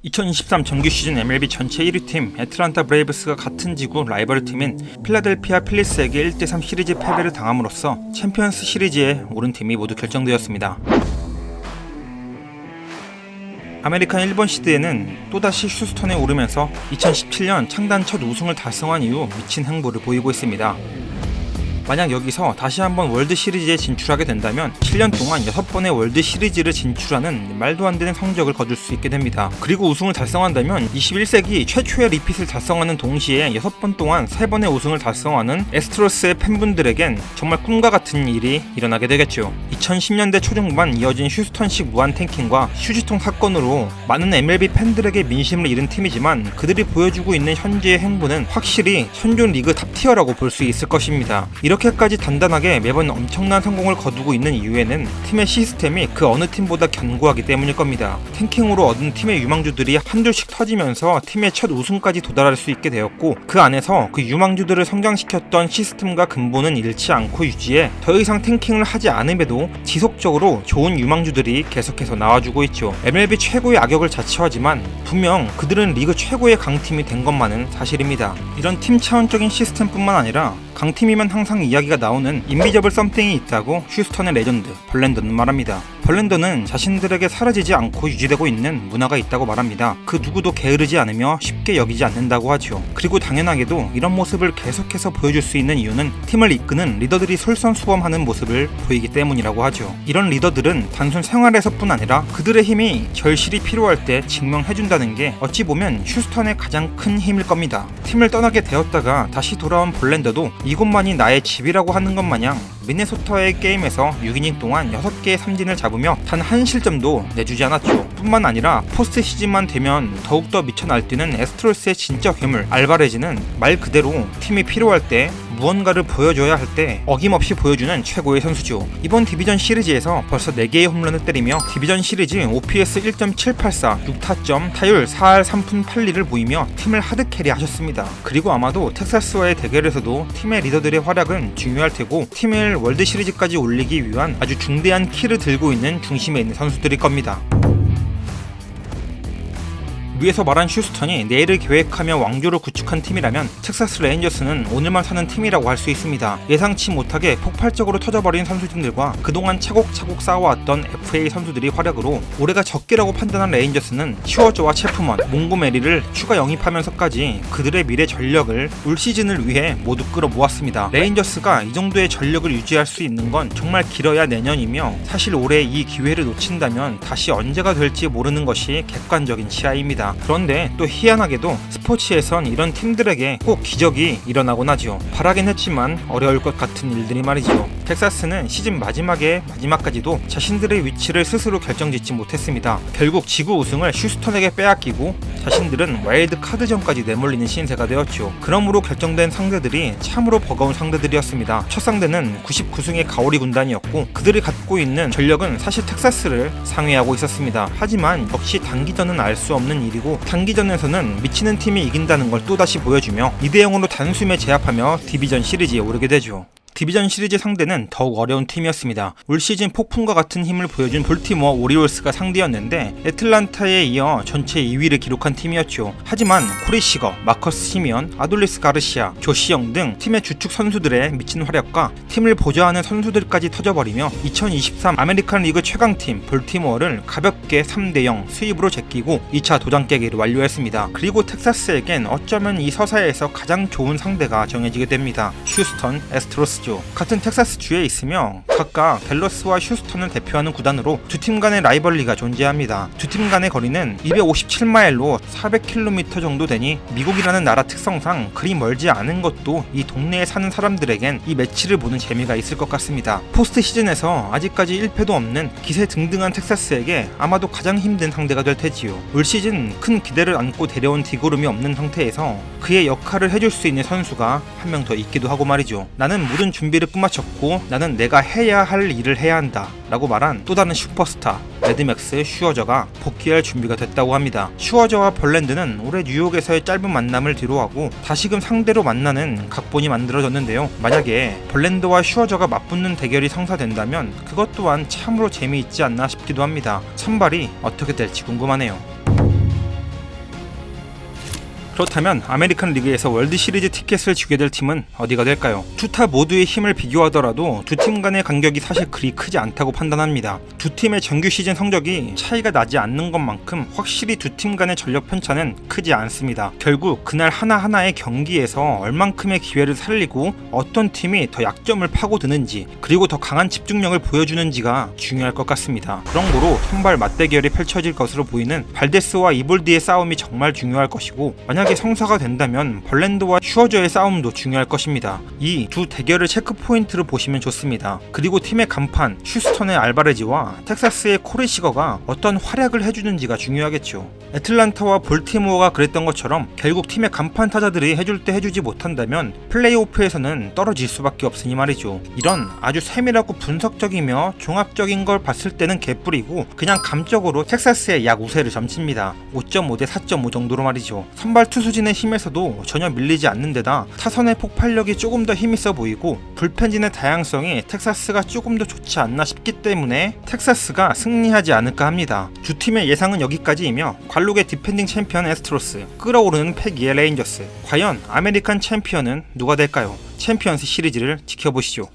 2023 정규 시즌 MLB 전체 1위 팀 애틀란타 브레이브스가 같은 지구 라이벌 팀인 필라델피아 필리스에게 1대3 시리즈 패배를 당함으로써 챔피언스 시리즈에 오른 팀이 모두 결정되었습니다. 아메리칸 1번 시드에는 또다시 휴스턴에 오르면서 2017년 창단 첫 우승을 달성한 이후 미친 행보를 보이고 있습니다. 만약 여기서 다시 한번 월드 시리즈에 진출하게 된다면 7년 동안 6번의 월드 시리즈를 진출하는 말도 안 되는 성적을 거둘 수 있게 됩니다. 그리고 우승을 달성한다면 21세기 최초의 리핏을 달성하는 동시에 6번 동안 3번의 우승을 달성하는 애스트로스의 팬분들에겐 정말 꿈과 같은 일이 일어나게 되겠죠. 2010년대 초중반 이어진 휴스턴식 무한 탱킹과 휴지통 사건으로 많은 MLB 팬들에게 민심을 잃은 팀이지만 그들이 보여주고 있는 현재의 행보는 확실히 현존 리그 탑티어라고 볼 수 있을 것입니다. 이렇게까지 단단하게 매번 엄청난 성공을 거두고 있는 이유에는 팀의 시스템이 그 어느 팀보다 견고하기 때문일 겁니다. 탱킹으로 얻은 팀의 유망주들이 한둘씩 터지면서 팀의 첫 우승까지 도달할 수 있게 되었고, 그 안에서 그 유망주들을 성장시켰던 시스템과 근본은 잃지 않고 유지해 더 이상 탱킹을 하지 않음에도 지속적으로 좋은 유망주들이 계속해서 나와주고 있죠. MLB 최고의 악역을 자처하지만 분명 그들은 리그 최고의 강팀이 된 것만은 사실입니다. 이런 팀 차원적인 시스템뿐만 아니라 강팀이면 항상 이야기가 나오는 인비저블 썸띵이 있다고 휴스턴의 레전드 벌랜더는 말합니다. 벌랜더는 자신들에게 사라지지 않고 유지되고 있는 문화가 있다고 말합니다. 그 누구도 게으르지 않으며 쉽게 여기지 않는다고 하죠. 그리고 당연하게도 이런 모습을 계속해서 보여줄 수 있는 이유는 팀을 이끄는 리더들이 솔선수범하는 모습을 보이기 때문이라고 하죠. 이런 리더들은 단순 생활에서뿐 아니라 그들의 힘이 절실히 필요할 때 증명해준다는 게 어찌 보면 휴스턴의 가장 큰 힘일 겁니다. 팀을 떠나게 되었다가 다시 돌아온 벌랜더도 이곳만이 나의 집이라고 하는 것 마냥 미네소타의 게임에서 6이닝 동안 6개의 삼진을 잡으며 단 한 실점도 내주지 않았죠. 뿐만 아니라 포스트 시즌만 되면 더욱더 미쳐 날뛰는 애스트로스의 진짜 괴물 알바레즈는 말 그대로 팀이 필요할 때 무언가를 보여줘야 할 때 어김없이 보여주는 최고의 선수죠. 이번 디비전 시리즈에서 벌써 4개의 홈런을 때리며 디비전 시리즈 OPS 1.784, 6타점, 타율 4할 3푼 8리를 보이며 팀을 하드캐리 하셨습니다. 그리고 아마도 텍사스와의 대결에서도 팀의 리더들의 활약은 중요할 테고 팀을 월드 시리즈까지 올리기 위한 아주 중대한 키를 들고 있는 중심에 있는 선수들일 겁니다. 위에서 말한 휴스턴이 내일을 계획하며 왕조를 구축한 팀이라면 텍사스 레인저스는 오늘만 사는 팀이라고 할 수 있습니다. 예상치 못하게 폭발적으로 터져버린 선수진들과 그동안 차곡차곡 쌓아왔던 FA 선수들이 활약으로 올해가 적기라고 판단한 레인저스는 슈어저와 체프먼, 몽고메리를 추가 영입하면서까지 그들의 미래 전력을 올 시즌을 위해 모두 끌어모았습니다. 레인저스가 이 정도의 전력을 유지할 수 있는 건 정말 길어야 내년이며 사실 올해 이 기회를 놓친다면 다시 언제가 될지 모르는 것이 객관적인 시야입니다. 그런데 또 희한하게도 스포츠에선 이런 팀들에게 꼭 기적이 일어나곤 하죠. 바라긴 했지만 어려울 것 같은 일들이 말이죠. 텍사스는 시즌 마지막까지도 자신들의 위치를 스스로 결정짓지 못했습니다. 결국 지구 우승을 휴스턴에게 빼앗기고 자신들은 와일드 카드전까지 내몰리는 신세가 되었죠. 그러므로 결정된 상대들이 참으로 버거운 상대들이었습니다. 첫 상대는 99승의 가오리 군단이었고 그들이 갖고 있는 전력은 사실 텍사스를 상회하고 있었습니다. 하지만 역시 단기전은 알 수 없는 일이고 단기전에서는 미치는 팀이 이긴다는 걸 또다시 보여주며 2대0으로 단숨에 제압하며 디비전 시리즈에 오르게 되죠. 디비전 시리즈 상대는 더욱 어려운 팀이었습니다. 올 시즌 폭풍과 같은 힘을 보여준 볼티모어 오리올스가 상대였는데 애틀란타에 이어 전체 2위를 기록한 팀이었죠. 하지만 코리 시거, 마커스 시미언, 아돌리스 가르시아, 조시영 등 팀의 주축 선수들의 미친 활약과 팀을 보좌하는 선수들까지 터져버리며 2023 아메리칸 리그 최강팀 볼티모어를 가볍게 3대0 수입으로 제끼고 2차 도장 깨기를 완료했습니다. 그리고 텍사스에겐 어쩌면 이 서사에서 가장 좋은 상대가 정해지게 됩니다. 휴스턴 애스트로스죠. 같은 텍사스 주에 있으며 각각 댈러스와 휴스턴을 대표하는 구단으로 두 팀 간의 라이벌리가 존재합니다. 두 팀 간의 거리는 257마일로 400km 정도 되니 미국이라는 나라 특성상 그리 멀지 않은 것도 이 동네에 사는 사람들에겐 이 매치를 보는 재미가 있을 것 같습니다. 포스트 시즌에서 아직까지 1패도 없는 기세 등등한 텍사스에게 아마도 가장 힘든 상대가 될 테지요. 올 시즌 큰 기대를 안고 데려온 디고름이 없는 상태에서 그의 역할을 해줄 수 있는 선수가 한 명 더 있기도 하고 말이죠. 나는 모든 준비를 끝마쳤고 나는 내가 해야 할 일을 해야 한다 라고 말한 또 다른 슈퍼스타 매드맥스 슈어저가 복귀할 준비가 됐다고 합니다. 슈어저와 벌랜드는 올해 뉴욕에서의 짧은 만남을 뒤로하고 다시금 상대로 만나는 각본이 만들어졌는데요. 만약에 벌랜드와 슈어저가 맞붙는 대결이 성사된다면 그것 또한 참으로 재미있지 않나 싶기도 합니다. 선발이 어떻게 될지 궁금하네요. 그렇다면 아메리칸 리그에서 월드 시리즈 티켓을 주게 될 팀은 어디가 될까요? 투타 모두의 힘을 비교하더라도 두 팀 간의 간격이 사실 그리 크지 않다고 판단합니다. 두 팀의 정규 시즌 성적이 차이가 나지 않는 것만큼 확실히 두 팀 간의 전력 편차는 크지 않습니다. 결국 그날 하나하나의 경기에서 얼만큼의 기회를 살리고 어떤 팀이 더 약점을 파고드는지 그리고 더 강한 집중력을 보여주는지가 중요할 것 같습니다. 그런 거로 선발 맞대결이 펼쳐질 것으로 보이는 발데스와 이볼디의 싸움이 정말 중요할 것이고, 만약에 성사가 된다면 벌랜드와 슈어저의 싸움도 중요할 것입니다. 이 두 대결을 체크 포인트로 보시면 좋습니다. 그리고 팀의 간판 휴스턴의 알바레즈와 텍사스의 코리 시거가 어떤 활약을 해주는지가 중요하겠죠. 애틀란타와 볼티모어가 그랬던 것처럼 결국 팀의 간판 타자들이 해줄 때 해주지 못한다면 플레이오프에서는 떨어질 수밖에 없으니 말이죠. 이런 아주 세밀하고 분석적이며 종합적인 걸 봤을 때는 개뿔이고 그냥 감적으로 텍사스의 약 우세를 점칩니다. 5.5 대 4.5 정도로 말이죠. 선발 투수진의 힘에서도 전혀 밀리지 않는 데다 타선의 폭발력이 조금 더 힘있어 보이고 불펜진의 다양성이 텍사스가 조금 더 좋지 않나 싶기 때문에 텍사스가 승리하지 않을까 합니다. 두 팀의 예상은 여기까지이며 관록의 디펜딩 챔피언 애스트로스, 끌어오르는 패기의 레인저스, 과연 아메리칸 챔피언은 누가 될까요? 챔피언스 시리즈를 지켜보시죠.